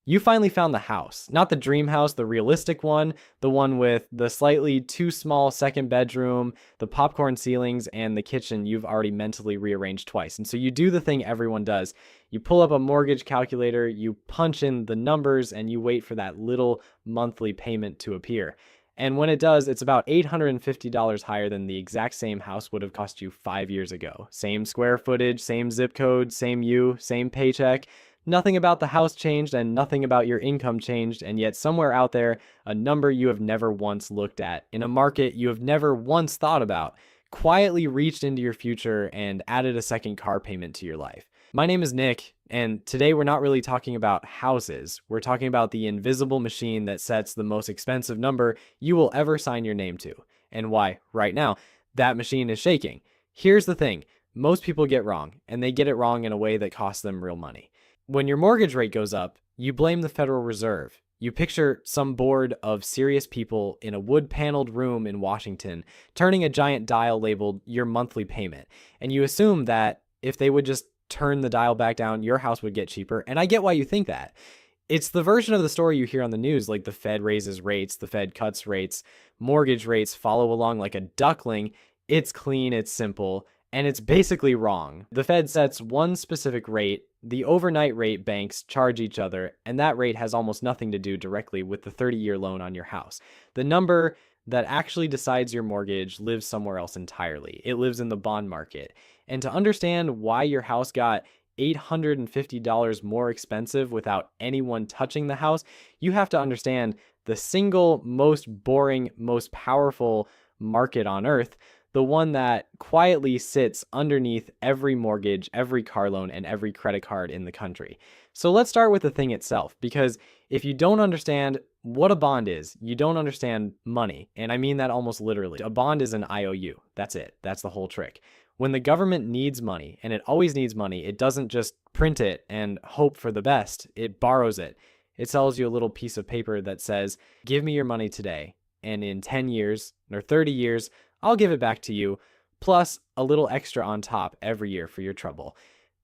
You finally found the house, not the dream house, the realistic one, the one with the slightly too small second bedroom, the popcorn ceilings, and the kitchen you've already mentally rearranged twice. And so you do the thing everyone does. You pull up a mortgage calculator, you punch in the numbers, and you wait for that little monthly payment to appear. And when it does, it's about $850 higher than the exact same house would have cost you 5 years ago. Same square footage, same zip code, same you, same paycheck. Nothing about the house changed and nothing about your income changed, and yet somewhere out there, a number you have never once looked at, in a market you have never once thought about, quietly reached into your future and added a second car payment to your life. My name is Nick, and today we're not really talking about houses. We're talking about the invisible machine that sets the most expensive number you will ever sign your name to, and why, right now, that machine is shaking. Here's the thing. Most people get wrong, and they get it wrong in a way that costs them real money. When your mortgage rate goes up, you blame the Federal Reserve. You picture some board of serious people in a wood-paneled room in Washington turning a giant dial labeled your monthly payment. And you assume that if they would just turn the dial back down, your house would get cheaper. And I get why you think that. It's the version of the story you hear on the news, like the Fed raises rates, the Fed cuts rates, mortgage rates follow along like a duckling. It's clean, it's simple, and it's basically wrong. The Fed sets one specific rate, the overnight rate banks charge each other, and that rate has almost nothing to do directly with the 30-year loan on your house. The number that actually decides your mortgage lives somewhere else entirely. It lives in the bond market. And to understand why your house got $850 more expensive without anyone touching the house, you have to understand the single most boring, most powerful market on earth, the one that quietly sits underneath every mortgage, every car loan, and every credit card in the country. So let's start with the thing itself, because if you don't understand what a bond is, you don't understand money. And I mean that almost literally. A bond is an IOU. That's it. That's the whole trick. When the government needs money, and it always needs money, it doesn't just print it and hope for the best. It borrows it. It sells you a little piece of paper that says, give me your money today, and in 10 years or 30 years, I'll give it back to you, plus a little extra on top every year for your trouble.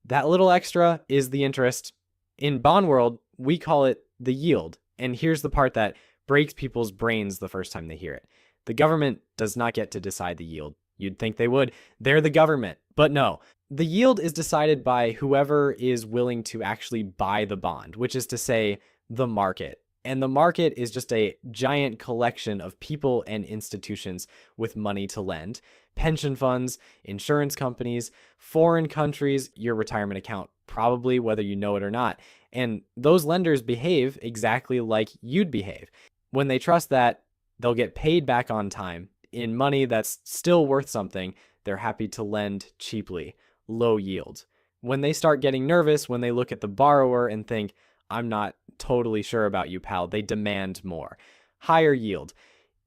That little extra is the interest. In bond world, we call it the yield. And here's the part that breaks people's brains the first time they hear it. The government does not get to decide the yield. You'd think they would. They're the government. But no. The yield is decided by whoever is willing to actually buy the bond, which is to say, the market. And the market is just a giant collection of people and institutions with money to lend. Pension funds, insurance companies, foreign countries, your retirement account, probably whether you know it or not. And those lenders behave exactly like you'd behave. When they trust that they'll get paid back on time in money that's still worth something, they're happy to lend cheaply, low yield. When they start getting nervous, when they look at the borrower and think, I'm not totally sure about you, pal, they demand more. Higher yield.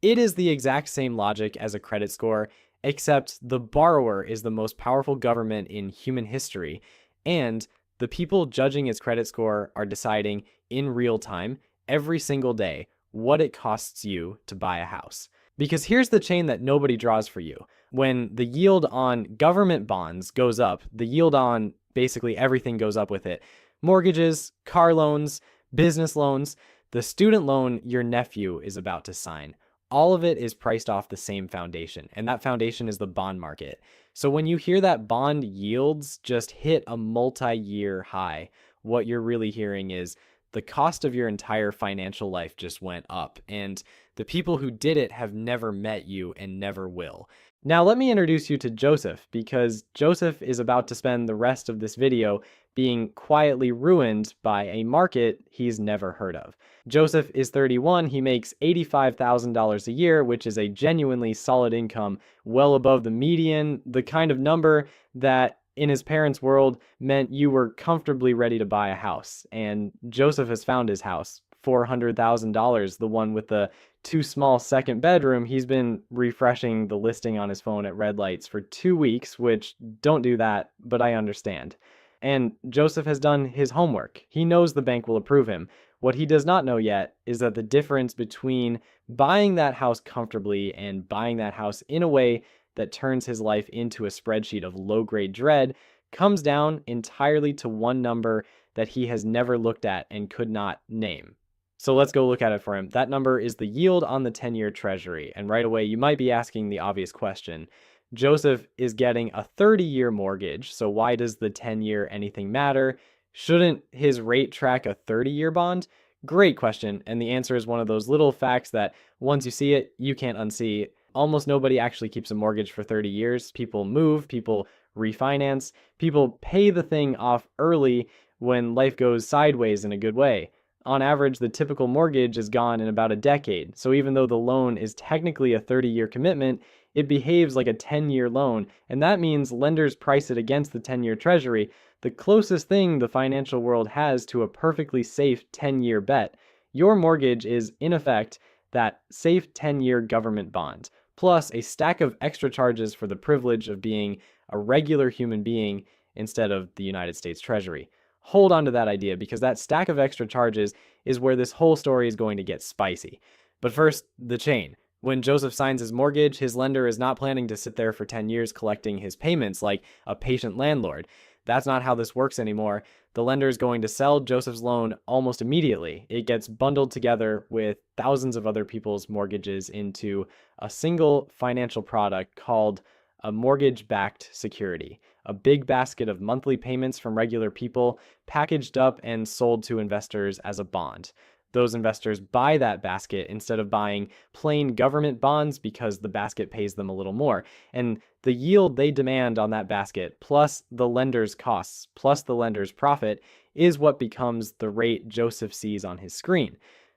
It is the exact same logic as a credit score, except the borrower is the most powerful government in human history, and the people judging its credit score are deciding in real time, every single day, what it costs you to buy a house. Because here's the chain that nobody draws for you. When the yield on government bonds goes up, the yield on basically everything goes up with it. Mortgages, car loans, business loans, the student loan your nephew is about to sign. All of it is priced off the same foundation, and that foundation is the bond market. So when you hear that bond yields just hit a multi-year high, what you're really hearing is the cost of your entire financial life just went up, and the people who did it have never met you and never will. Now let me introduce you to Joseph, because Joseph is about to spend the rest of this video being quietly ruined by a market he's never heard of. Joseph is 31, he makes $85,000 a year, which is a genuinely solid income, well above the median, the kind of number that in his parents' world meant you were comfortably ready to buy a house. And Joseph has found his house, $400,000, the one with the too small second bedroom. He's been refreshing the listing on his phone at red lights for 2 weeks, which don't do that, but I understand. And Joseph has done his homework. He knows the bank will approve him. What he does not know yet is that the difference between buying that house comfortably and buying that house in a way that turns his life into a spreadsheet of low-grade dread comes down entirely to one number that he has never looked at and could not name. So let's go look at it for him. That number is the yield on the 10-year treasury. And right away, you might be asking the obvious question. Joseph is getting a 30-year mortgage, so why does the 10-year anything matter? Shouldn't his rate track a 30-year bond? Great question, and the answer is one of those little facts that once you see it, you can't unsee. Almost nobody actually keeps a mortgage for 30 years. People move, people refinance, people pay the thing off early when life goes sideways in a good way. On average, the typical mortgage is gone in about a decade. So even though the loan is technically a 30-year commitment, it behaves like a 10-year loan. And that means lenders price it against the 10-year treasury, the closest thing the financial world has to a perfectly safe 10-year bet. Your mortgage is, in effect, that safe 10-year government bond, plus a stack of extra charges for the privilege of being a regular human being instead of the United States Treasury. Hold on to that idea, because that stack of extra charges is where this whole story is going to get spicy. But first, the chain. When Joseph signs his mortgage, his lender is not planning to sit there for 10 years collecting his payments like a patient landlord. That's not how this works anymore. The lender is going to sell Joseph's loan almost immediately. It gets bundled together with thousands of other people's mortgages into a single financial product called a mortgage-backed security, a big basket of monthly payments from regular people packaged up and sold to investors as a bond. Those investors buy that basket instead of buying plain government bonds because the basket pays them a little more. And the yield they demand on that basket, plus the lender's costs, plus the lender's profit, is what becomes the rate Joseph sees on his screen.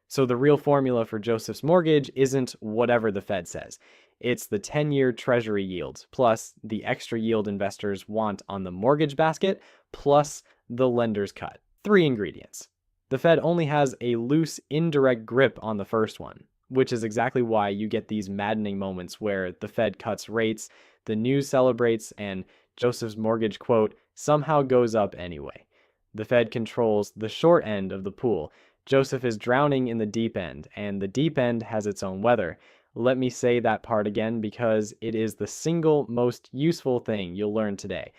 So the real formula for Joseph's mortgage isn't whatever the Fed says. It's the 10-year treasury yield, plus the extra yield investors want on the mortgage basket, plus the lender's cut. 3 ingredients. The Fed only has a loose, indirect grip on the first one, which is exactly why you get these maddening moments where the Fed cuts rates, the news celebrates, and Joseph's mortgage, quote, somehow goes up anyway. The Fed controls the short end of the pool. Joseph is drowning in the deep end, and the deep end has its own weather. Let me say that part again because it is the single most useful thing you'll learn today.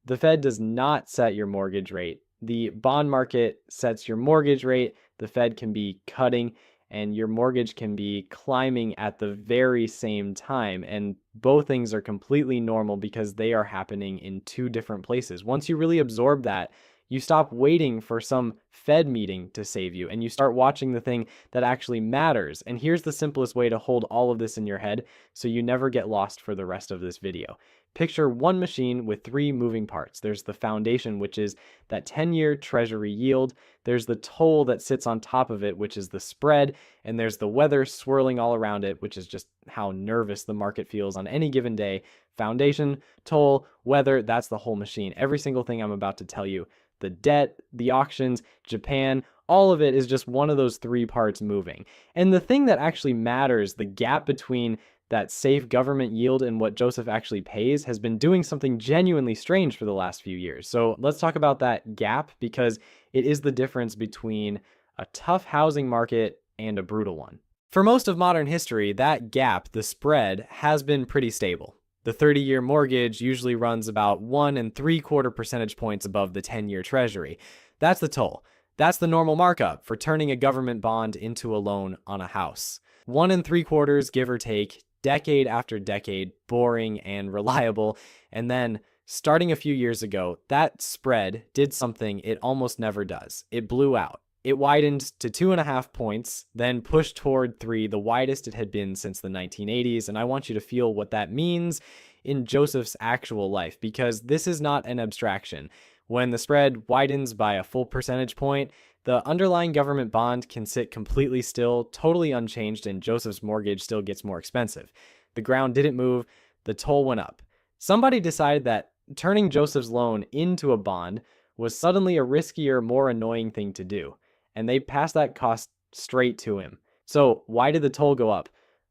The Fed does not set your mortgage rate. The bond market sets your mortgage rate. The Fed can be cutting and your mortgage can be climbing at the very same time. And both things are completely normal because they are happening in 2 different places. Once you really absorb that, you stop waiting for some Fed meeting to save you and you start watching the thing that actually matters. And here's the simplest way to hold all of this in your head so you never get lost for the rest of this video. Picture one machine with 3 moving parts. There's the foundation, which is that 10-year treasury yield. There's the toll that sits on top of it, which is the spread. And there's the weather swirling all around it, which is just how nervous the market feels on any given day. Foundation, toll, weather, that's the whole machine. Every single thing I'm about to tell you. The debt, the auctions, Japan, all of it is just one of those 3 parts moving. And the thing that actually matters, the gap between that safe government yield and what Joseph actually pays, has been doing something genuinely strange for the last few years. So let's talk about that gap because it is the difference between a tough housing market and a brutal one. For most of modern history, that gap, the spread, has been pretty stable. The 30-year mortgage usually runs about 1 3/4 percentage points above the 10-year treasury. That's the toll. That's the normal markup for turning a government bond into a loan on a house. 1 3/4, give or take, decade after decade, boring and reliable. And then, starting a few years ago, that spread did something it almost never does. It blew out. It widened to 2.5 points, then pushed toward 3, the widest it had been since the 1980s. And I want you to feel what that means in Joseph's actual life, because this is not an abstraction. When the spread widens by a full percentage point, the underlying government bond can sit completely still, totally unchanged, and Joseph's mortgage still gets more expensive. The ground didn't move, the toll went up. Somebody decided that turning Joseph's loan into a bond was suddenly a riskier, more annoying thing to do. And they passed that cost straight to him. So why did the toll go up?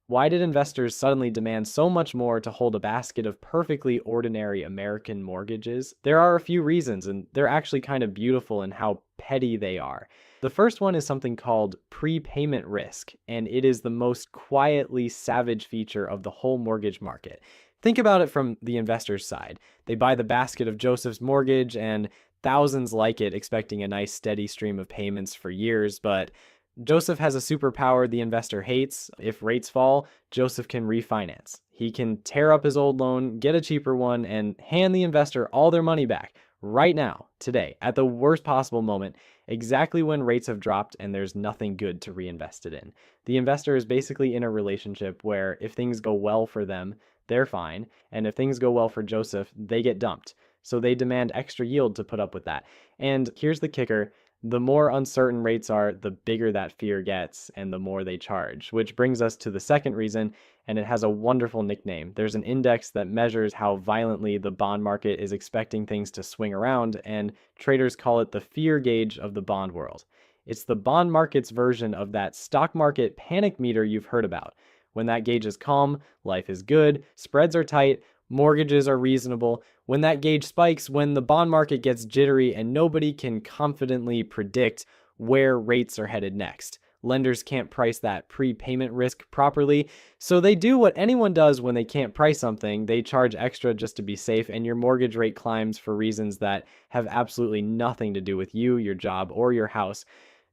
Why did investors suddenly demand so much more to hold a basket of perfectly ordinary American mortgages? There are a few reasons, and they're actually kind of beautiful in how petty they are. The first one is something called prepayment risk, and it is the most quietly savage feature of the whole mortgage market. Think about it from the investor's side. They buy the basket of Joseph's mortgage, and thousands like it, expecting a nice steady stream of payments for years. But Joseph has a superpower the investor hates. If rates fall, Joseph can refinance. He can tear up his old loan, get a cheaper one, and hand the investor all their money back right now, today, at the worst possible moment, exactly when rates have dropped and there's nothing good to reinvest it in. The investor is basically in a relationship where if things go well for them, they're fine, and if things go well for Joseph, they get dumped. So they demand extra yield to put up with that. And here's the kicker: the more uncertain rates are, the bigger that fear gets and the more they charge. Which brings us to the second reason, and it has a wonderful nickname. There's an index that measures how violently the bond market is expecting things to swing around, and traders call it the fear gauge of the bond world. It's the bond market's version of that stock market panic meter you've heard about. When that gauge is calm, life is good, spreads are tight, mortgages are reasonable. When that gauge spikes, when the bond market gets jittery and nobody can confidently predict where rates are headed next. Lenders can't price that prepayment risk properly, so they do what anyone does when they can't price something. They charge extra just to be safe, and your mortgage rate climbs for reasons that have absolutely nothing to do with you, your job, or your house.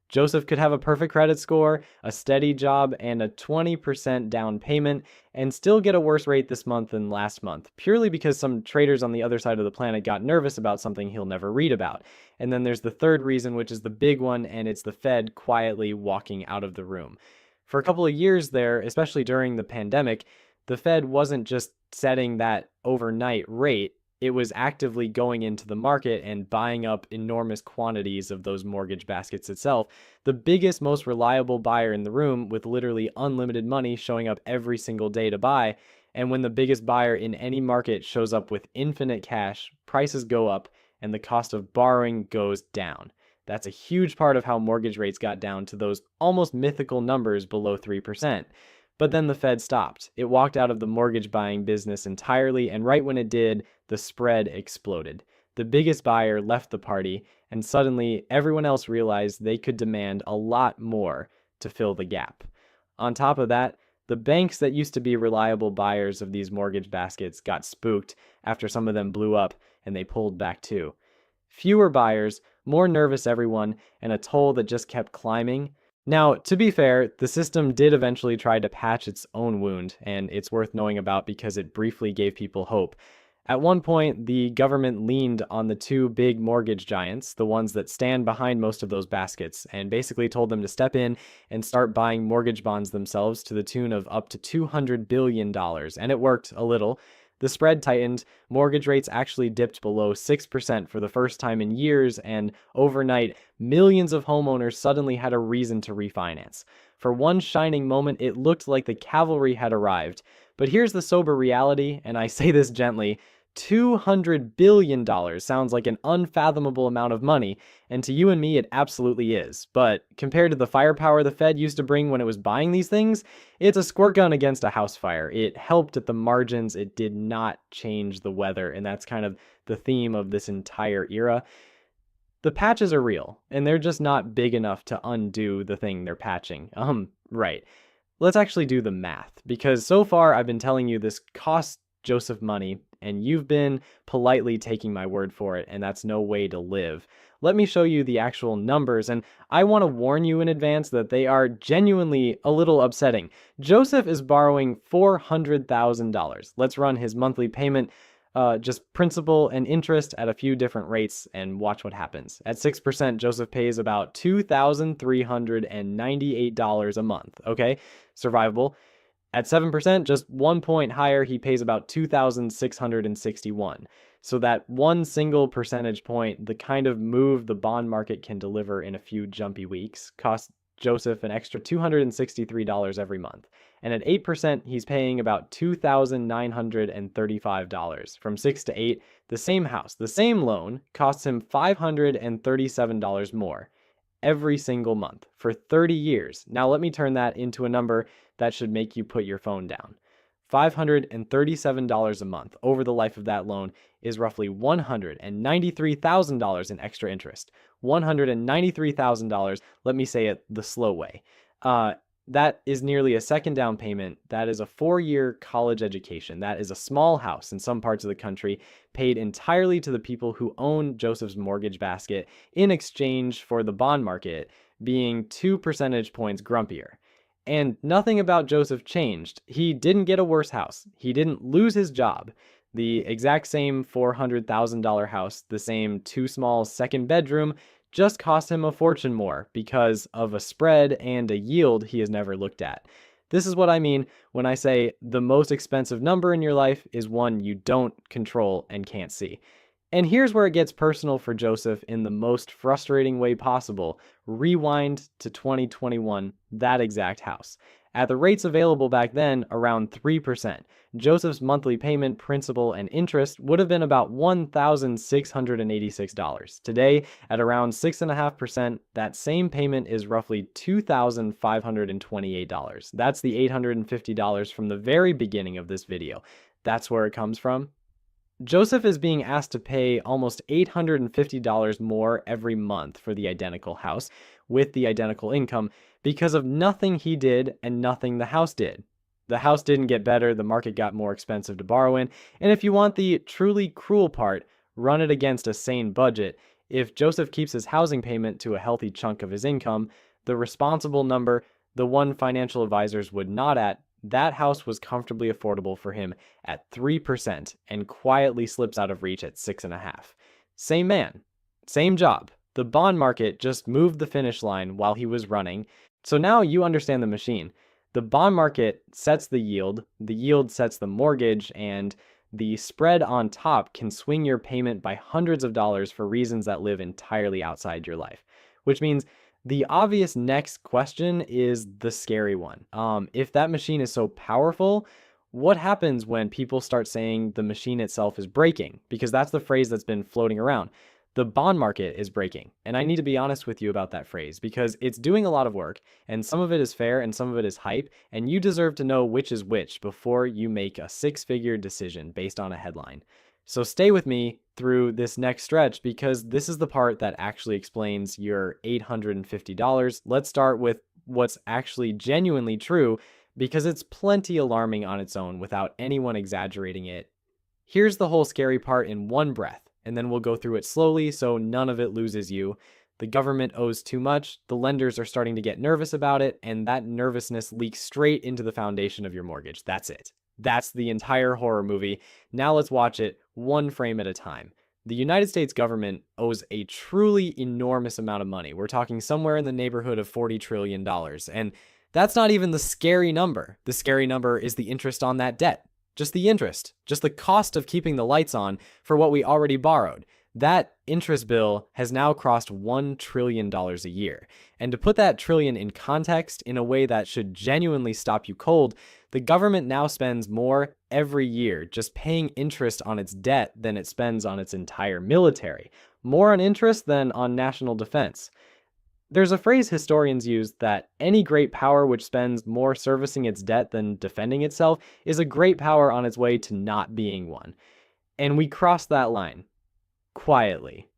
Joseph could have a perfect credit score, a steady job, and a 20% down payment, and still get a worse rate this month than last month, purely because some traders on the other side of the planet got nervous about something he'll never read about. And then there's the third reason, which is the big one, and it's the Fed quietly walking out of the room. For a couple of years there, especially during the pandemic, the Fed wasn't just setting that overnight rate. It was actively going into the market and buying up enormous quantities of those mortgage baskets itself. The biggest, most reliable buyer in the room, with literally unlimited money showing up every single day to buy. And when the biggest buyer in any market shows up with infinite cash, prices go up and the cost of borrowing goes down. That's a huge part of how mortgage rates got down to those almost mythical numbers below 3%. But then the Fed stopped. It walked out of the mortgage buying business entirely, and right when it did, the spread exploded. The biggest buyer left the party, and suddenly everyone else realized they could demand a lot more to fill the gap. On top of that, the banks that used to be reliable buyers of these mortgage baskets got spooked after some of them blew up, and they pulled back too. Fewer buyers, more nervous everyone, and a toll that just kept climbing. Now, to be fair, the system did eventually try to patch its own wound, and it's worth knowing about because it briefly gave people hope. At one point, the government leaned on the two big mortgage giants, the ones that stand behind most of those baskets, and basically told them to step in and start buying mortgage bonds themselves to the tune of up to $200 billion, and it worked a little. The spread tightened, mortgage rates actually dipped below 6% for the first time in years, and overnight, millions of homeowners suddenly had a reason to refinance. For one shining moment, it looked like the cavalry had arrived. But here's the sober reality, and I say this gently: $200 billion sounds like an unfathomable amount of money, and to you and me it absolutely is. But compared to the firepower the Fed used to bring when it was buying these things, it's a squirt gun against a house fire. It helped at the margins, it did not change the weather, and that's kind of the theme of this entire era. The patches are real, and they're just not big enough to undo the thing they're patching. Right. Let's actually do the math, because so far I've been telling you this costs Joseph money, and you've been politely taking my word for it, and that's no way to live. Let me show you the actual numbers, and I want to warn you in advance that they are genuinely a little upsetting. Joseph is borrowing $400,000. Let's run his monthly payment, just principal and interest at a few different rates, and watch what happens. At 6%, Joseph pays about $2,398 a month, okay? Survivable. At 7%, just 1 point higher, he pays about $2,661. So that one single percentage point, the kind of move the bond market can deliver in a few jumpy weeks, costs Joseph an extra $263 every month. And at 8%, he's paying about $2,935. From 6 to 8, the same house, the same loan, costs him $537 more every single month for 30 years. Now let me turn that into a number that should make you put your phone down. $537 a month over the life of that loan is roughly $193,000 in extra interest. $193,000, let me say it the slow way. That is nearly a second down payment. That is a 4-year college education. That is a small house in some parts of the country paid entirely to the people who own Joseph's mortgage basket in exchange for the bond market being 2 percentage points grumpier. And nothing about Joseph changed. He didn't get a worse house. He didn't lose his job. The exact same $400,000 house, the same too small second bedroom, just cost him a fortune more because of a spread and a yield he has never looked at. This is what I mean when I say the most expensive number in your life is one you don't control and can't see. And here's where it gets personal for Joseph in the most frustrating way possible. Rewind to 2021, that exact house. At the rates available back then, around 3%, Joseph's monthly payment, principal, and interest would have been about $1,686. Today, at around 6.5%, that same payment is roughly $2,528. That's the $850 from the very beginning of this video. That's where it comes from. Joseph is being asked to pay almost $850 more every month for the identical house with the identical income because of nothing he did and nothing the house did. The house didn't get better, the market got more expensive to borrow in, and if you want the truly cruel part, run it against a sane budget. If Joseph keeps his housing payment to a healthy chunk of his income, the responsible number, the one financial advisors would nod at, that house was comfortably affordable for him at 3% and quietly slips out of reach at 6.5%. Same man, same job. The bond market just moved the finish line while he was running. So now you understand the machine. The bond market sets the yield sets the mortgage, and the spread on top can swing your payment by hundreds of dollars for reasons that live entirely outside your life. Which means the obvious next question is the scary one. If that machine is so powerful, what happens when people start saying the machine itself is breaking? Because that's the phrase that's been floating around. The bond market is breaking. And I need to be honest with you about that phrase because it's doing a lot of work and some of it is fair and some of it is hype. And you deserve to know which is which before you make a 6-figure decision based on a headline. So stay with me through this next stretch because this is the part that actually explains your $850. Let's start with what's actually genuinely true because it's plenty alarming on its own without anyone exaggerating it. Here's the whole scary part in one breath, and then we'll go through it slowly so none of it loses you. The government owes too much, the lenders are starting to get nervous about it, and that nervousness leaks straight into the foundation of your mortgage. That's it. That's the entire horror movie. Now let's watch it one frame at a time. The United States government owes a truly enormous amount of money. We're talking somewhere in the neighborhood of $40 trillion. And that's not even the scary number. The scary number is the interest on that debt. Just the interest. Just the cost of keeping the lights on for what we already borrowed. That interest bill has now crossed $1 trillion a year. And to put that trillion in context in a way that should genuinely stop you cold, the government now spends more every year just paying interest on its debt than it spends on its entire military. More on interest than on national defense. There's a phrase historians use that any great power which spends more servicing its debt than defending itself is a great power on its way to not being one. And we crossed that line. Quietly.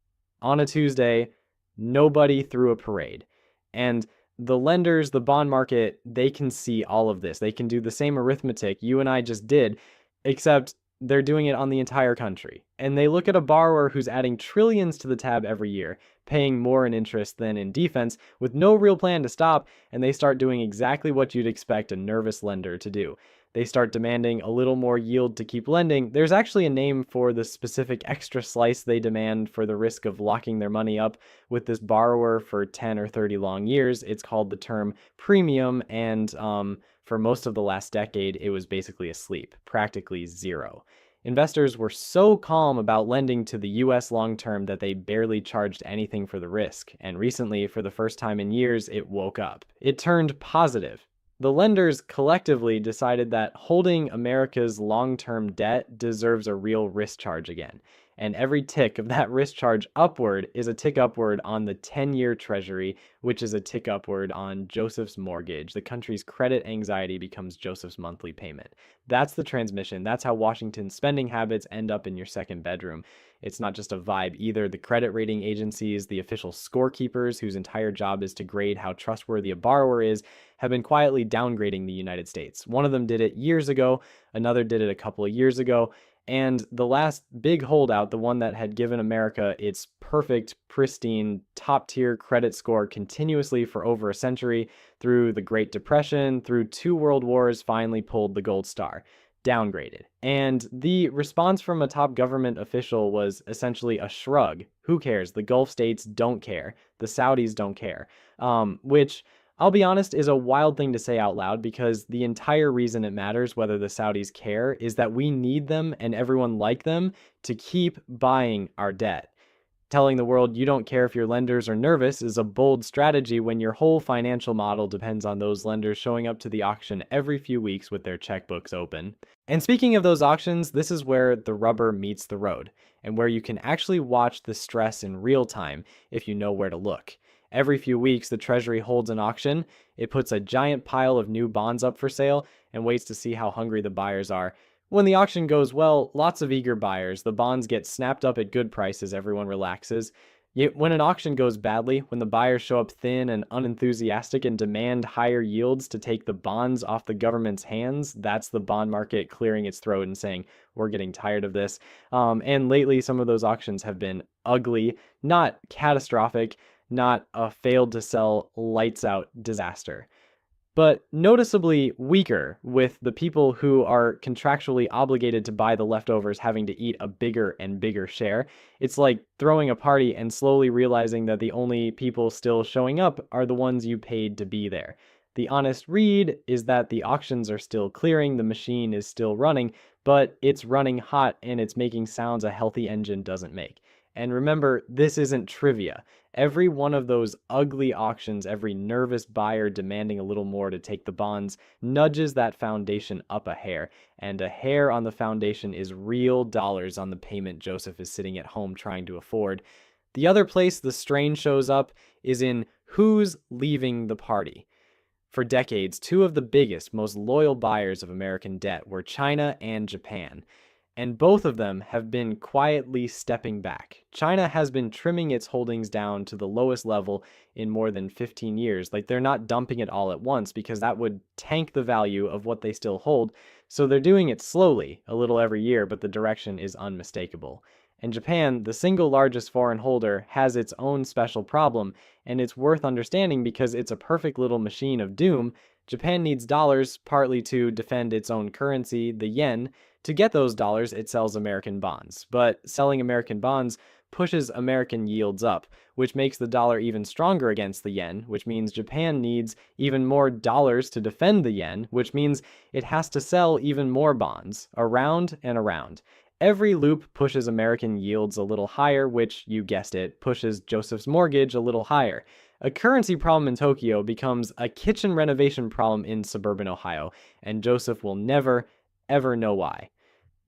On a Tuesday, nobody threw a parade. And the lenders, the bond market, they can see all of this. They can do the same arithmetic you and I just did, except they're doing it on the entire country. And they look at a borrower who's adding trillions to the tab every year, paying more in interest than in defense, with no real plan to stop, and they start doing exactly what you'd expect a nervous lender to do. They start demanding a little more yield to keep lending. There's actually a name for the specific extra slice they demand for the risk of locking their money up with this borrower for 10 or 30 long years. It's called the term premium, and for most of the last decade, it was basically asleep, practically zero. Investors were so calm about lending to the US long term that they barely charged anything for the risk, and recently, for the first time in years, it woke up. It turned positive. The lenders collectively decided that holding America's long-term debt deserves a real risk charge again. And every tick of that risk charge upward is a tick upward on the 10-year treasury, which is a tick upward on Joseph's mortgage. The country's credit anxiety becomes Joseph's monthly payment. That's the transmission. That's how Washington's spending habits end up in your second bedroom. It's not just a vibe either. The credit rating agencies, the official scorekeepers, whose entire job is to grade how trustworthy a borrower is, have been quietly downgrading the United States. One of them did it years ago, another did it a couple of years ago, and the last big holdout, the one that had given America its perfect, pristine, top-tier credit score continuously for over a century, through the Great Depression, through 2 world wars, finally pulled the gold star. Downgraded. And the response from a top government official was essentially a shrug. Who cares? The Gulf states don't care. The Saudis don't care. Which, I'll be honest, is a wild thing to say out loud, because the entire reason it matters whether the Saudis care is that we need them and everyone like them to keep buying our debt. Telling the world you don't care if your lenders are nervous is a bold strategy when your whole financial model depends on those lenders showing up to the auction every few weeks with their checkbooks open. And speaking of those auctions, this is where the rubber meets the road, and where you can actually watch the stress in real time if you know where to look. Every few weeks, the Treasury holds an auction. It puts a giant pile of new bonds up for sale and waits to see how hungry the buyers are. When the auction goes well, lots of eager buyers. The bonds get snapped up at good prices, everyone relaxes. Yet when an auction goes badly, when the buyers show up thin and unenthusiastic and demand higher yields to take the bonds off the government's hands, that's the bond market clearing its throat and saying, we're getting tired of this. And lately, some of those auctions have been ugly, not catastrophic, not a failed to sell lights out disaster, but noticeably weaker, with the people who are contractually obligated to buy the leftovers having to eat a bigger and bigger share. It's like throwing a party and slowly realizing that the only people still showing up are the ones you paid to be there. The honest read is that the auctions are still clearing, the machine is still running, but it's running hot and it's making sounds a healthy engine doesn't make. And remember, this isn't trivia. Every one of those ugly auctions, every nervous buyer demanding a little more to take the bonds, nudges that foundation up a hair. And a hair on the foundation is real dollars on the payment Joseph is sitting at home trying to afford. The other place the strain shows up is in who's leaving the party. For decades, 2 of the biggest, most loyal buyers of American debt were China and Japan. And both of them have been quietly stepping back. China has been trimming its holdings down to the lowest level in more than 15 years. Like, they're not dumping it all at once, because that would tank the value of what they still hold. So they're doing it slowly, a little every year, but the direction is unmistakable. And Japan, the single largest foreign holder, has its own special problem, and it's worth understanding because it's a perfect little machine of doom. Japan needs dollars, partly to defend its own currency, the yen. To get those dollars, it sells American bonds. But selling American bonds pushes American yields up, which makes the dollar even stronger against the yen, which means Japan needs even more dollars to defend the yen, which means it has to sell even more bonds, around and around. Every loop pushes American yields a little higher, which, you guessed it, pushes Joseph's mortgage a little higher. A currency problem in Tokyo becomes a kitchen renovation problem in suburban Ohio, and Joseph will never, ever know why.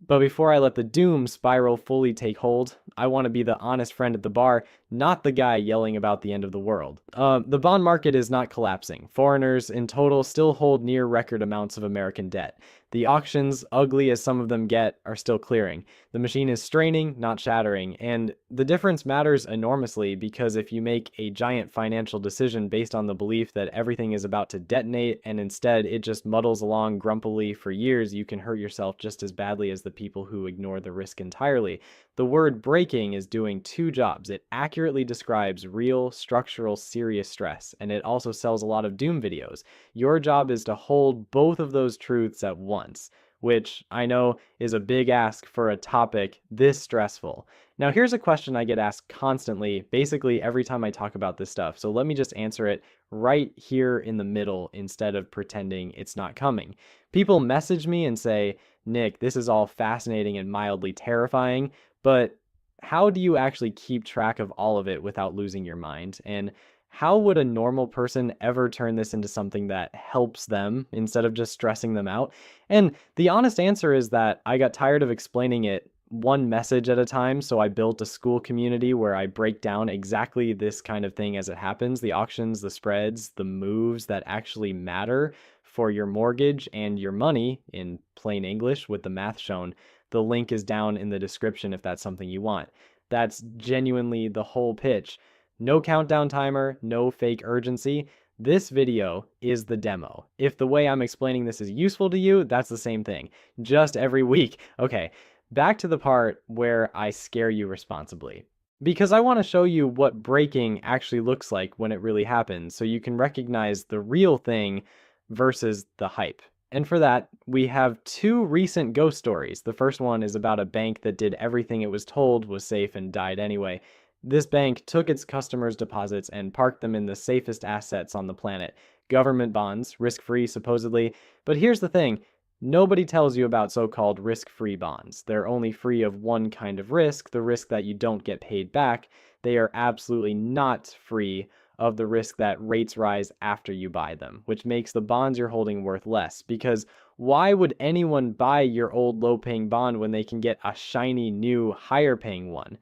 But before I let the doom spiral fully take hold, I want to be the honest friend at the bar, not the guy yelling about the end of the world. The bond market is not collapsing. Foreigners in total still hold near record amounts of American debt. The auctions, ugly as some of them get, are still clearing. The machine is straining, not shattering, and the difference matters enormously, because if you make a giant financial decision based on the belief that everything is about to detonate and instead it just muddles along grumpily for years, you can hurt yourself just as badly as the people who ignore the risk entirely. The word breaking is doing 2 jobs. It accurately describes real, structural, serious stress, and it also sells a lot of doom videos. Your job is to hold both of those truths at once, which I know is a big ask for a topic this stressful. Now, here's a question I get asked constantly, basically every time I talk about this stuff, so let me just answer it right here in the middle instead of pretending it's not coming. People message me and say, Nick, this is all fascinating and mildly terrifying, but how do you actually keep track of all of it without losing your mind? And how would a normal person ever turn this into something that helps them instead of just stressing them out? And the honest answer is that I got tired of explaining it one message at a time. So I built a school community where I break down exactly this kind of thing as it happens, the auctions, the spreads, the moves that actually matter for your mortgage and your money in plain English with the math shown. The link is down in the description if that's something you want. That's genuinely the whole pitch. No countdown timer, no fake urgency. This video is the demo. If the way I'm explaining this is useful to you, that's the same thing. Just every week. Okay, back to the part where I scare you responsibly. Because I want to show you what breaking actually looks like when it really happens, so you can recognize the real thing versus the hype. And for that, we have two recent ghost stories. The first one is about a bank that did everything it was told was safe and died anyway. This bank took its customers' deposits and parked them in the safest assets on the planet. Government bonds, risk-free supposedly. But here's the thing. Nobody tells you about so-called risk-free bonds. They're only free of one kind of risk, the risk that you don't get paid back. They are absolutely not free of the risk that rates rise after you buy them, which makes the bonds you're holding worth less. Because why would anyone buy your old low-paying bond when they can get a shiny new higher-paying one?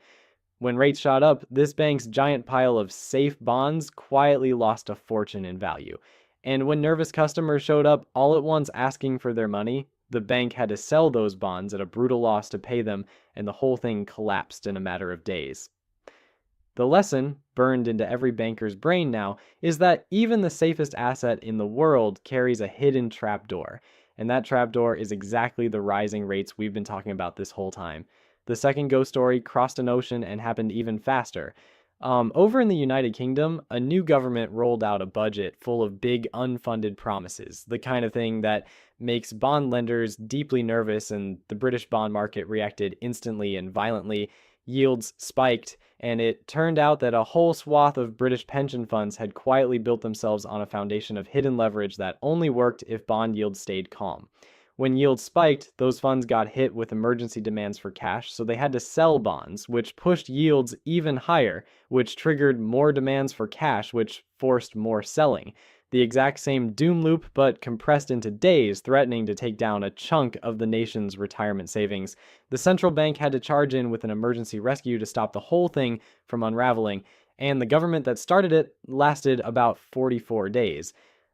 When rates shot up, this bank's giant pile of safe bonds quietly lost a fortune in value. And when nervous customers showed up all at once asking for their money, the bank had to sell those bonds at a brutal loss to pay them, and the whole thing collapsed in a matter of days. The lesson, burned into every banker's brain now, is that even the safest asset in the world carries a hidden trapdoor. And that trapdoor is exactly the rising rates we've been talking about this whole time. The second ghost story crossed an ocean and happened even faster. Over in the United Kingdom, a new government rolled out a budget full of big unfunded promises, the kind of thing that makes bond lenders deeply nervous, and the British bond market reacted instantly and violently. Yields spiked, and it turned out that a whole swath of British pension funds had quietly built themselves on a foundation of hidden leverage that only worked if bond yields stayed calm. When yields spiked, those funds got hit with emergency demands for cash, so they had to sell bonds, which pushed yields even higher, which triggered more demands for cash, which forced more selling. The exact same doom loop, but compressed into days, threatening to take down a chunk of the nation's retirement savings. The central bank had to charge in with an emergency rescue to stop the whole thing from unraveling, and the government that started it lasted about 44 days.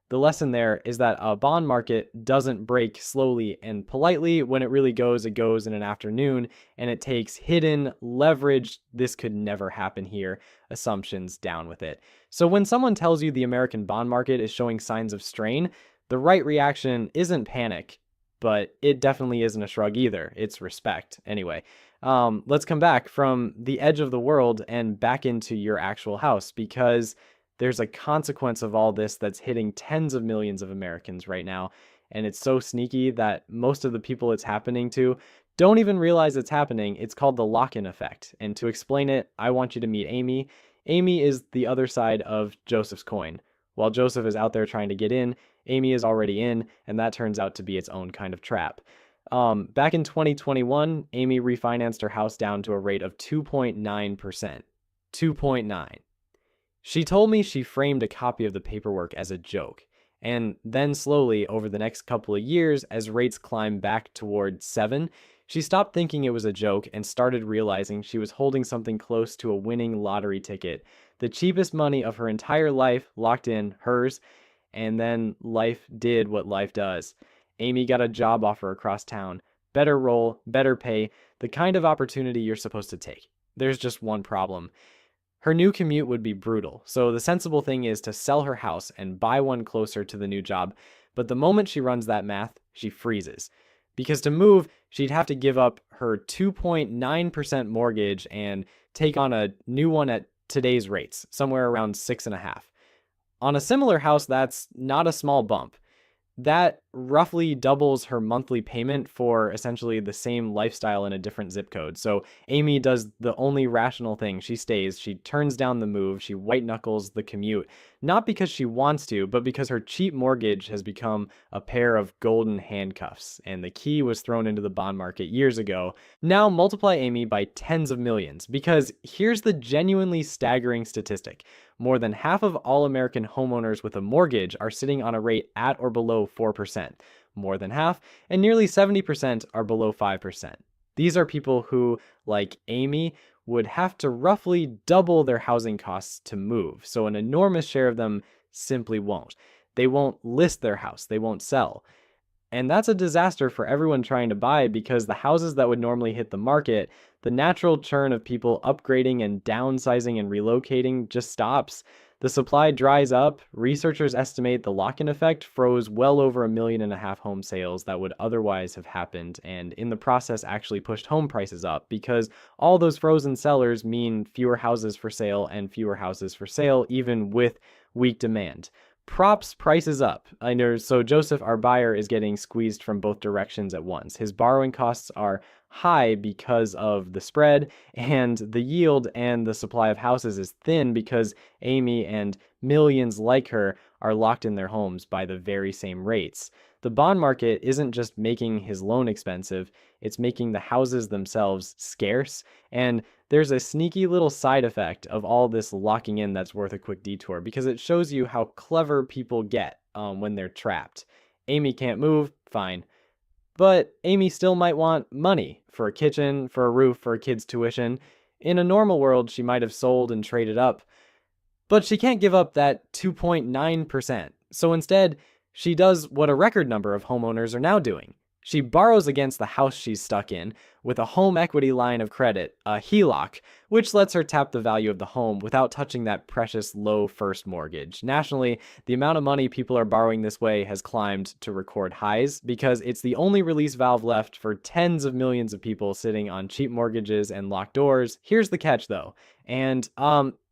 The lesson there is that a bond market doesn't break slowly and politely. When it really goes, it goes in an afternoon, and it takes hidden, leveraged, this could never happen here, assumptions down with it. So when someone tells you the American bond market is showing signs of strain, the right reaction isn't panic, but it definitely isn't a shrug either. It's respect. Anyway, let's come back from the edge of the world and back into your actual house, because there's a consequence of all this that's hitting tens of millions of Americans right now. And it's so sneaky that most of the people it's happening to don't even realize it's happening. It's called the lock-in effect. And to explain it, I want you to meet Amy. Amy is the other side of Joseph's coin. While Joseph is out there trying to get in, Amy is already in, and that turns out to be its own kind of trap. Back in 2021, Amy refinanced her house down to a rate of 2.9%. 2.9. She told me she framed a copy of the paperwork as a joke, and then slowly over the next couple of years, as rates climbed back toward 7, she stopped thinking it was a joke and started realizing she was holding something close to a winning lottery ticket, the cheapest money of her entire life locked in, hers, and then life did what life does. Amy got a job offer across town, better role, better pay, the kind of opportunity you're supposed to take. There's just one problem. Her new commute would be brutal, so the sensible thing is to sell her house and buy one closer to the new job. But the moment she runs that math, she freezes. Because to move, she'd have to give up her 2.9% mortgage and take on a new one at today's rates, somewhere around 6.5. On a similar house, that's not a small bump. That roughly doubles her monthly payment for essentially the same lifestyle in a different zip code. So Amy does the only rational thing. She stays, she turns down the move, she white knuckles the commute, not because she wants to, but because her cheap mortgage has become a pair of golden handcuffs, and the key was thrown into the bond market years ago. Now multiply Amy by tens of millions, because here's the genuinely staggering statistic. More than half of all American homeowners with a mortgage are sitting on a rate at or below 4%. More than half, and nearly 70% are below 5%. These are people who, like Amy, would have to roughly double their housing costs to move. So an enormous share of them simply won't. They won't list their house, they won't sell. And that's a disaster for everyone trying to buy because the houses that would normally hit the market, the natural churn of people upgrading and downsizing and relocating just stops. The supply dries up. Researchers estimate the lock-in effect froze well over 1.5 million home sales that would otherwise have happened, and in the process actually pushed home prices up because all those frozen sellers mean fewer houses for sale and fewer houses for sale, even with weak demand. Props prices up. I know. So Joseph, our buyer, is getting squeezed from both directions at once. His borrowing costs are high because of the spread, and the yield and the supply of houses is thin because Amy and millions like her are locked in their homes by the very same rates. The bond market isn't just making his loan expensive, it's making the houses themselves scarce. And there's a sneaky little side effect of all this locking in that's worth a quick detour because it shows you how clever people get when they're trapped. Amy can't move, fine. But Amy still might want money for a kitchen, for a roof, for a kid's tuition. In a normal world, she might have sold and traded up. But she can't give up that 2.9%. So instead, she does what a record number of homeowners are now doing. She borrows against the house she's stuck in with a home equity line of credit, a HELOC, which lets her tap the value of the home without touching that precious low first mortgage. Nationally, the amount of money people are borrowing this way has climbed to record highs because it's the only release valve left for tens of millions of people sitting on cheap mortgages and locked doors. Here's the catch though, and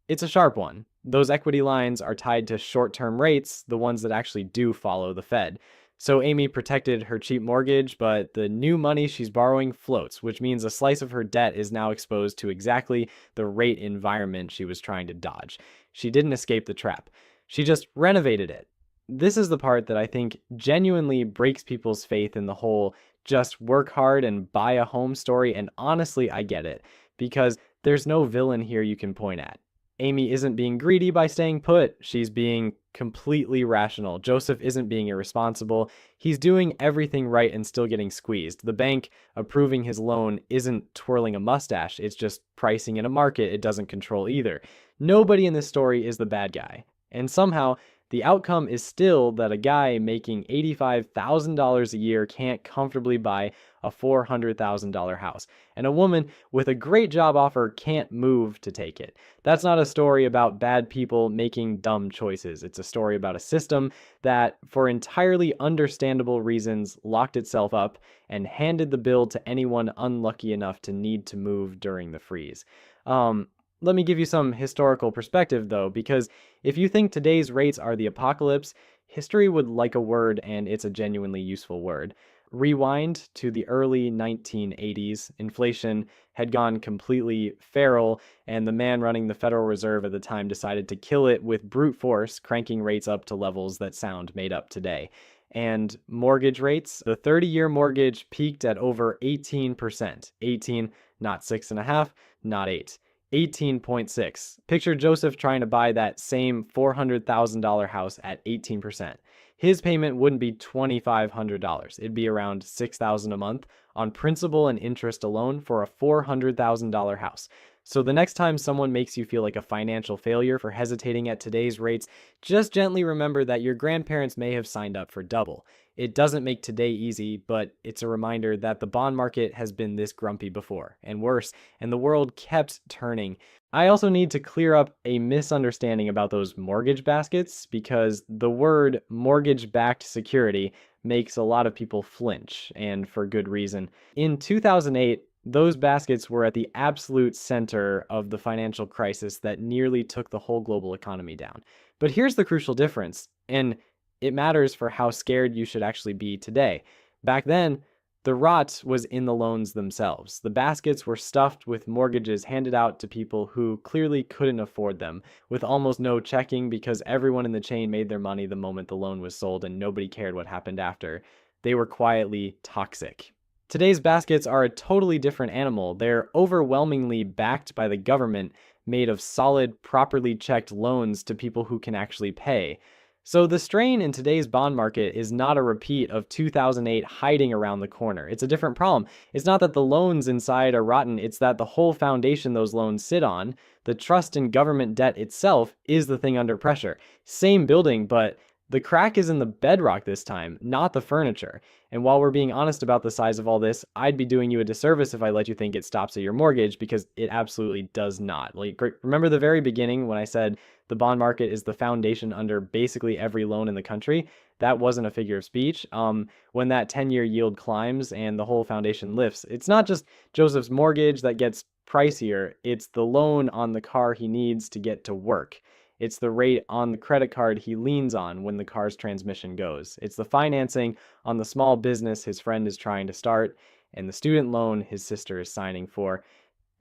it's a sharp one. Those equity lines are tied to short-term rates, the ones that actually do follow the Fed. So Amy protected her cheap mortgage, but the new money she's borrowing floats, which means a slice of her debt is now exposed to exactly the rate environment she was trying to dodge. She didn't escape the trap. She just renovated it. This is the part that I think genuinely breaks people's faith in the whole just work hard and buy a home story, and honestly, I get it, because there's no villain here you can point at. Amy isn't being greedy by staying put. She's being completely rational. Joseph isn't being irresponsible. He's doing everything right and still getting squeezed. The bank approving his loan isn't twirling a mustache. It's just pricing in a market it doesn't control either. Nobody in this story is the bad guy. And somehow, the outcome is still that a guy making $85,000 a year can't comfortably buy a $400,000 house, and a woman with a great job offer can't move to take it. That's not a story about bad people making dumb choices. It's a story about a system that, for entirely understandable reasons, locked itself up and handed the bill to anyone unlucky enough to need to move during the freeze. Let me give you some historical perspective, though, because if you think today's rates are the apocalypse, history would like a word, and it's a genuinely useful word. Rewind to the early 1980s, inflation had gone completely feral, and the man running the Federal Reserve at the time decided to kill it with brute force, cranking rates up to levels that sound made up today. And mortgage rates, the 30-year mortgage peaked at over 18%. 18, not 6.5, not 8. 18.6. Picture Joseph trying to buy that same $400,000 house at 18%. His payment wouldn't be $2,500. It'd be around $6,000 a month on principal and interest alone for a $400,000 house. So the next time someone makes you feel like a financial failure for hesitating at today's rates, just gently remember that your grandparents may have signed up for double. It doesn't make today easy, but it's a reminder that the bond market has been this grumpy before, and worse, and the world kept turning. I also need to clear up a misunderstanding about those mortgage baskets, because the word mortgage-backed security makes a lot of people flinch, and for good reason. In 2008, those baskets were at the absolute center of the financial crisis that nearly took the whole global economy down. But here's the crucial difference, and it matters for how scared you should actually be today. Back then, the rot was in the loans themselves. The baskets were stuffed with mortgages handed out to people who clearly couldn't afford them, with almost no checking because everyone in the chain made their money the moment the loan was sold and nobody cared what happened after. They were quietly toxic. Today's baskets are a totally different animal. They're overwhelmingly backed by the government, made of solid, properly checked loans to people who can actually pay. So the strain in today's bond market is not a repeat of 2008 hiding around the corner. It's a different problem. It's not that the loans inside are rotten, it's that the whole foundation those loans sit on, the trust in government debt itself, is the thing under pressure. Same building, but the crack is in the bedrock this time, not the furniture. And while we're being honest about the size of all this, I'd be doing you a disservice if I let you think it stops at your mortgage, because it absolutely does not. Like, remember the very beginning when I said the bond market is the foundation under basically every loan in the country? That wasn't a figure of speech. When that 10-year yield climbs and the whole foundation lifts, it's not just Joseph's mortgage that gets pricier, it's the loan on the car he needs to get to work. It's the rate on the credit card he leans on when the car's transmission goes. It's the financing on the small business his friend is trying to start, and the student loan his sister is signing for.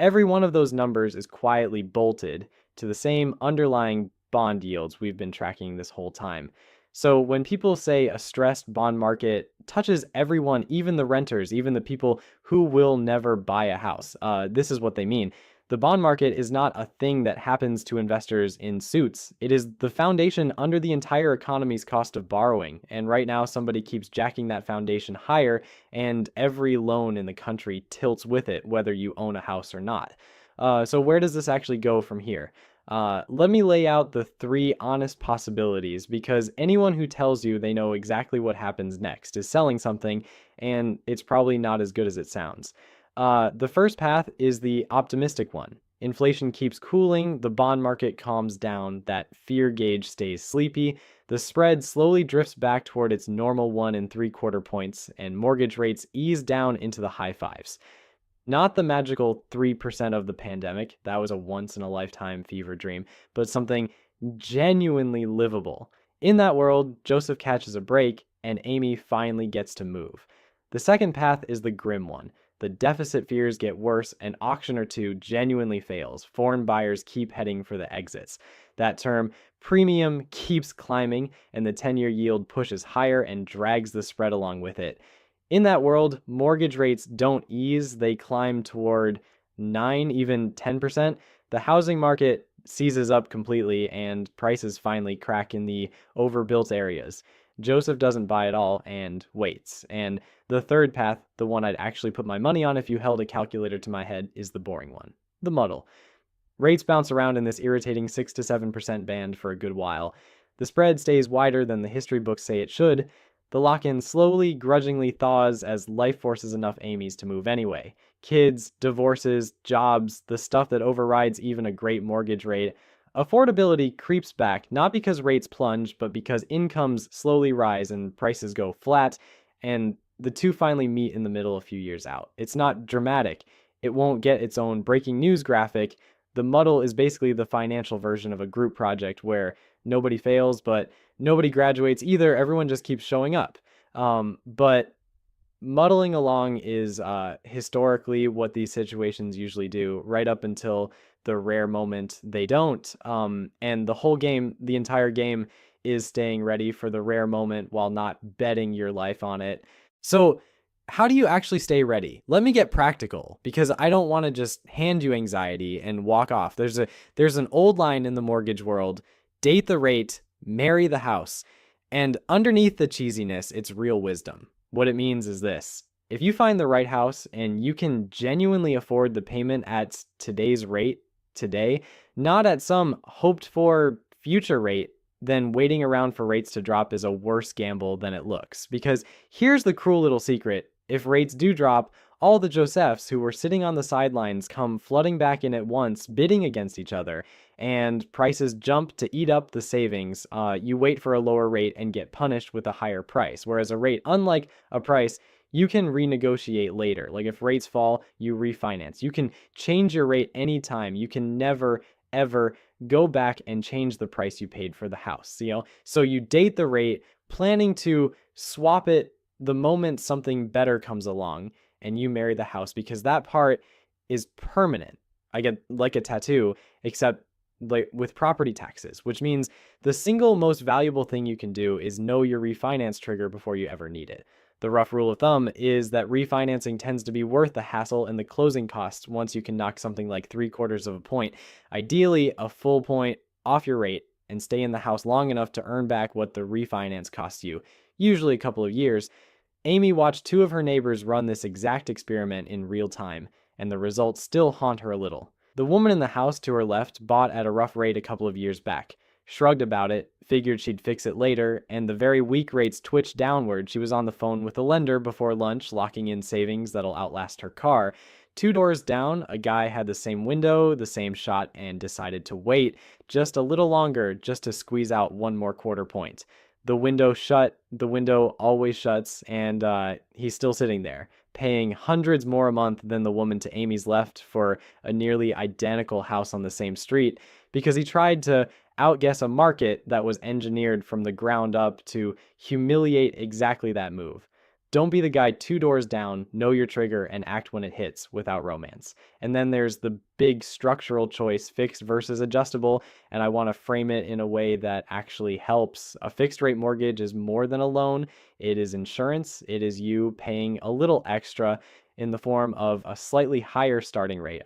Every one of those numbers is quietly bolted to the same underlying bond yields we've been tracking this whole time. So when people say a stressed bond market touches everyone, even the renters, even the people who will never buy a house, this is what they mean. The bond market is not a thing that happens to investors in suits. It is the foundation under the entire economy's cost of borrowing. And right now, somebody keeps jacking that foundation higher, and every loan in the country tilts with it, whether you own a house or not. So where does this actually go from here? Let me lay out the three honest possibilities, because anyone who tells you they know exactly what happens next is selling something, and it's probably not as good as it sounds. The first path is the optimistic one. Inflation keeps cooling, the bond market calms down, that fear gauge stays sleepy, the spread slowly drifts back toward its normal 1 3/4 points, and mortgage rates ease down into the high fives. Not the magical 3% of the pandemic, that was a once in a lifetime fever dream, but something genuinely livable. In that world, Joseph catches a break, and Amy finally gets to move. The second path is the grim one. The deficit fears get worse, an auction or two genuinely fails. Foreign buyers keep heading for the exits. That term, premium, keeps climbing, and the 10-year yield pushes higher and drags the spread along with it. In that world, mortgage rates don't ease, they climb toward 9, even 10%. The housing market seizes up completely, and prices finally crack in the overbuilt areas. Joseph doesn't buy it all and waits. And the third path, the one I'd actually put my money on if you held a calculator to my head, is the boring one, the muddle. Rates bounce around in this irritating 6 to 7% band for a good while. The spread stays wider than the history books say it should. The lock-in slowly, grudgingly thaws as life forces enough Amy's to move anyway. Kids, divorces, jobs, the stuff that overrides even a great mortgage rate. Affordability creeps back, not because rates plunge, but because incomes slowly rise and prices go flat, and the two finally meet in the middle a few years out. It's not dramatic. It won't get its own breaking news graphic. The muddle is basically the financial version of a group project where nobody fails, but nobody graduates either. Everyone just keeps showing up. But muddling along is historically what these situations usually do, right up until the rare moment they don't. And the whole game, the entire game, is staying ready for the rare moment while not betting your life on it. So how do you actually stay ready? Let me get practical, because I don't want to just hand you anxiety and walk off. There's an old line in the mortgage world: date the rate, marry the house. And underneath the cheesiness, it's real wisdom. What it means is this: if you find the right house and you can genuinely afford the payment at today's rate today, not at some hoped for future rate, then waiting around for rates to drop is a worse gamble than it looks. Because here's the cruel little secret: if rates do drop, all the Josephs who were sitting on the sidelines come flooding back in at once, bidding against each other, and prices jump to eat up the savings. You wait for a lower rate and get punished with a higher price. Whereas a rate, unlike a price, you can renegotiate later. Like if rates fall, you refinance. You can change your rate anytime. You can never, ever go back and change the price you paid for the house. So you date the rate, planning to swap it the moment something better comes along, and you marry the house, because that part is permanent. I get like a tattoo, except like with property taxes, which means the single most valuable thing you can do is know your refinance trigger before you ever need it. The rough rule of thumb is that refinancing tends to be worth the hassle and the closing costs once you can knock something like 3/4 of a point, ideally a full point, off your rate, and stay in the house long enough to earn back what the refinance costs you, usually a couple of years. Amy watched two of her neighbors run this exact experiment in real time, and the results still haunt her a little. The woman in the house to her left bought at a rough rate a couple of years back, shrugged about it, figured she'd fix it later, and the very weak rates twitched downward. She was on the phone with the lender before lunch, locking in savings that'll outlast her car. Two doors down, a guy had the same window, the same shot, and decided to wait just a little longer just to squeeze out one more quarter point. The window shut, the window always shuts, and he's still sitting there, paying hundreds more a month than the woman to Amy's left for a nearly identical house on the same street, because he tried to outguess a market that was engineered from the ground up to humiliate exactly that move. Don't be the guy two doors down, know your trigger, and act when it hits without romance. And then there's the big structural choice, fixed versus adjustable, and I want to frame it in a way that actually helps. A fixed rate mortgage is more than a loan. It is insurance. It is you paying a little extra in the form of a slightly higher starting rate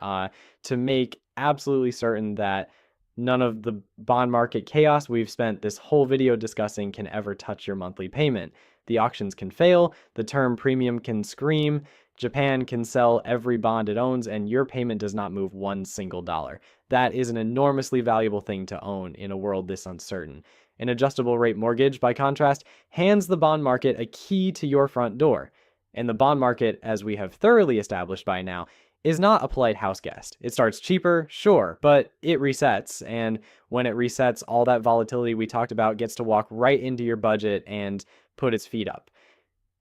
to make absolutely certain that none of the bond market chaos we've spent this whole video discussing can ever touch your monthly payment. The auctions can fail, the term premium can scream, Japan can sell every bond it owns, and your payment does not move one single dollar. That is an enormously valuable thing to own in a world this uncertain. An adjustable rate mortgage, by contrast, hands the bond market a key to your front door. And the bond market, as we have thoroughly established by now, is not a polite house guest. It starts cheaper, sure, but it resets, and when it resets, all that volatility we talked about gets to walk right into your budget and put its feet up.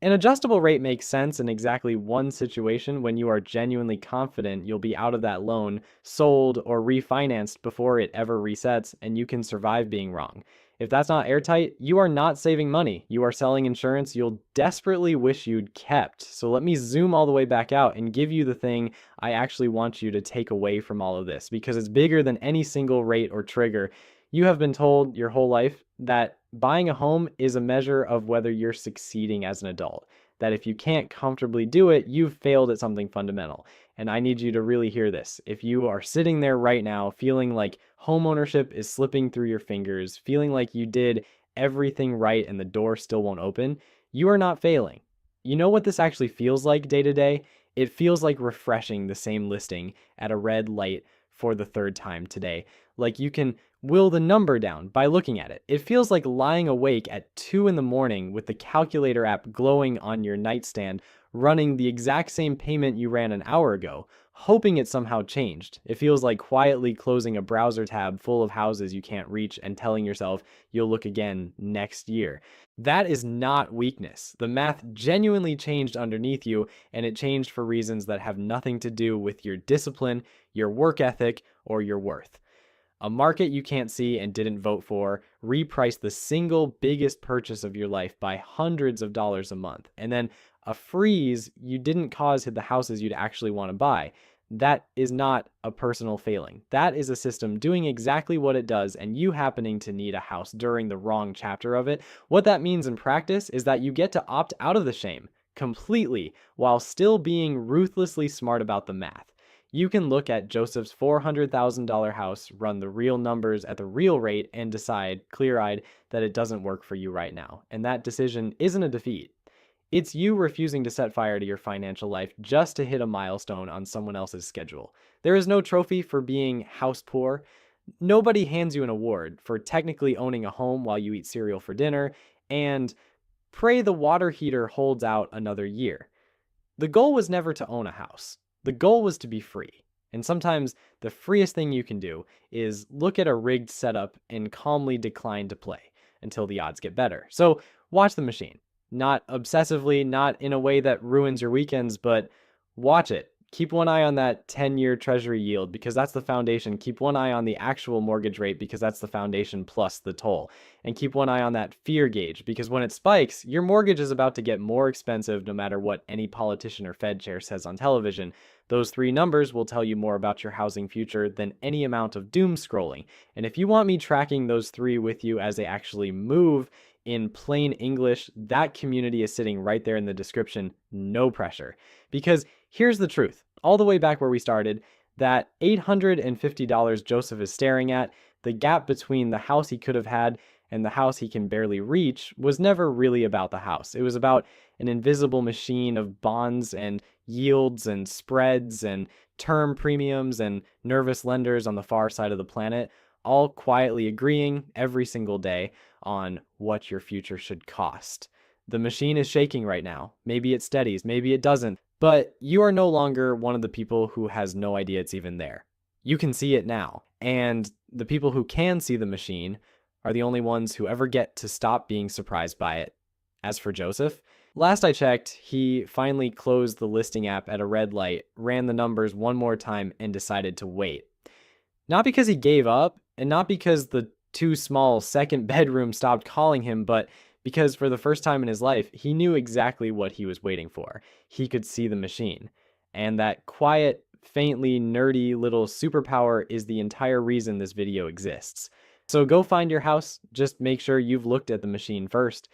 An adjustable rate makes sense in exactly one situation when you are genuinely confident you'll be out of that loan, sold, or refinanced before it ever resets, and you can survive being wrong. If that's not airtight, you are not saving money. You are selling insurance you'll desperately wish you'd kept. So let me zoom all the way back out and give you the thing I actually want you to take away from all of this, because it's bigger than any single rate or trigger. You have been told your whole life that buying a home is a measure of whether you're succeeding as an adult. That if you can't comfortably do it, you've failed at something fundamental. And I need you to really hear this. If you are sitting there right now feeling like homeownership is slipping through your fingers, feeling like you did everything right and the door still won't open, you are not failing. You know what this actually feels like day to day? It feels like refreshing the same listing at a red light for the third time today. Like you can will the number down by looking at it. It feels like lying awake at 2 a.m. with the calculator app glowing on your nightstand, running the exact same payment you ran an hour ago, hoping it somehow changed. It feels like quietly closing a browser tab full of houses you can't reach and telling yourself you'll look again next year. That is not weakness. The math genuinely changed underneath you, and it changed for reasons that have nothing to do with your discipline, your work ethic, or your worth. A market you can't see and didn't vote for repriced the single biggest purchase of your life by hundreds of dollars a month. And then a freeze you didn't cause hit the houses you'd actually want to buy. That is not a personal failing. That is a system doing exactly what it does and you happening to need a house during the wrong chapter of it. What that means in practice is that you get to opt out of the shame completely while still being ruthlessly smart about the math. You can look at Joseph's $400,000 house, run the real numbers at the real rate, and decide, clear-eyed, that it doesn't work for you right now. And that decision isn't a defeat. It's you refusing to set fire to your financial life just to hit a milestone on someone else's schedule. There is no trophy for being house poor. Nobody hands you an award for technically owning a home while you eat cereal for dinner, and pray the water heater holds out another year. The goal was never to own a house. The goal was to be free. And sometimes the freest thing you can do is look at a rigged setup and calmly decline to play until the odds get better. So watch the machine. Not obsessively, not in a way that ruins your weekends, but watch it. Keep one eye on that 10-year treasury yield because that's the foundation. Keep one eye on the actual mortgage rate because that's the foundation plus the toll. And keep one eye on that fear gauge because when it spikes, your mortgage is about to get more expensive no matter what any politician or Fed chair says on television. Those three numbers will tell you more about your housing future than any amount of doom scrolling. And if you want me tracking those three with you as they actually move in plain English, that community is sitting right there in the description, no pressure. Because here's the truth, all the way back where we started, that $850 Joseph is staring at, the gap between the house he could have had and the house he can barely reach was never really about the house. It was about an invisible machine of bonds and yields and spreads and term premiums and nervous lenders on the far side of the planet, all quietly agreeing every single day on what your future should cost. The machine is shaking right now. Maybe it steadies, maybe it doesn't, but you are no longer one of the people who has no idea it's even there. You can see it now. And the people who can see the machine are the only ones who ever get to stop being surprised by it. As for Joseph, last I checked, he finally closed the listing app at a red light, ran the numbers one more time, and decided to wait. Not because he gave up, and not because the too small second bedroom stopped calling him, but because for the first time in his life, he knew exactly what he was waiting for. He could see the machine. And that quiet, faintly nerdy little superpower is the entire reason this video exists. So go find your house, just make sure you've looked at the machine first.